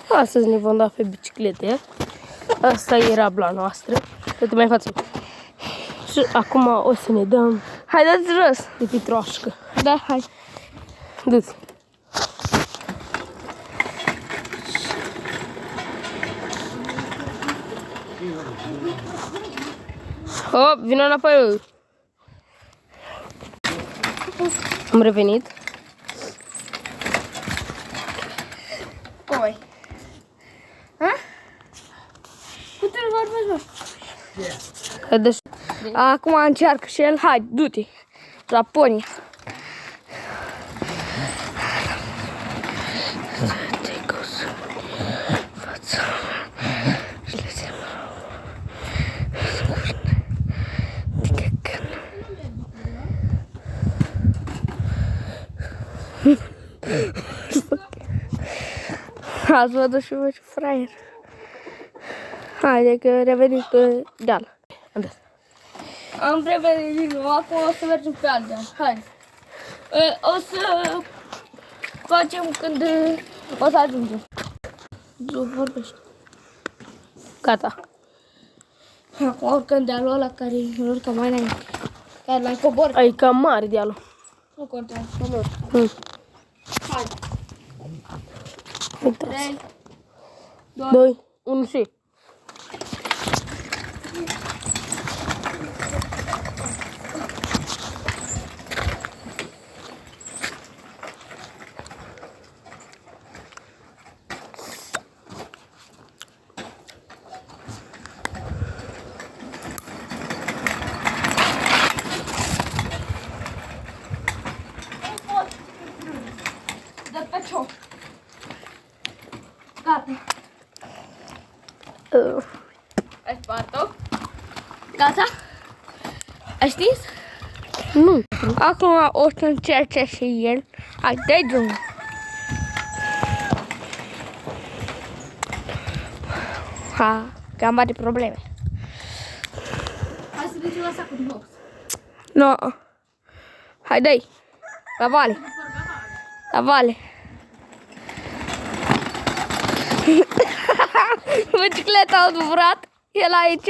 Astăzi ne vom da pe biciclete. Asta era bla noastră. Uite mai față. Și acum o să ne dăm. Hai, dați jos. De pitroașcă. Da, hai. Du-ți. Hop, vină înapoi. Am revenit. Oi. Ha? Putem vorbești, mă. Haideți. Acum încearcă și el. Hai, du-te. Japonia. Azi vă duc și vă ce fraier. Haide că revenim pe deal. Am revenit din nou, acum o să mergem pe alt deal. Hai. O să facem când o să ajungem. Vorbește. Gata. Acum urcăm dealul ăla care urcă mai înainte. Care l-ai coborât. Ai cam mare dealul. Nu contează. Hai. Uitați. 3, 2, 1 și. Dă pe cioc. Gata. Ai spart-o? Gata? Ai stins? Nu. Acum o să încerce și el. Hai, dă-i drumul. Ha, că am mari probleme. Hai să ducem la sacul din box. No. Hai, dă-i. La vale. La vale. Bicicleta a durat. El aici.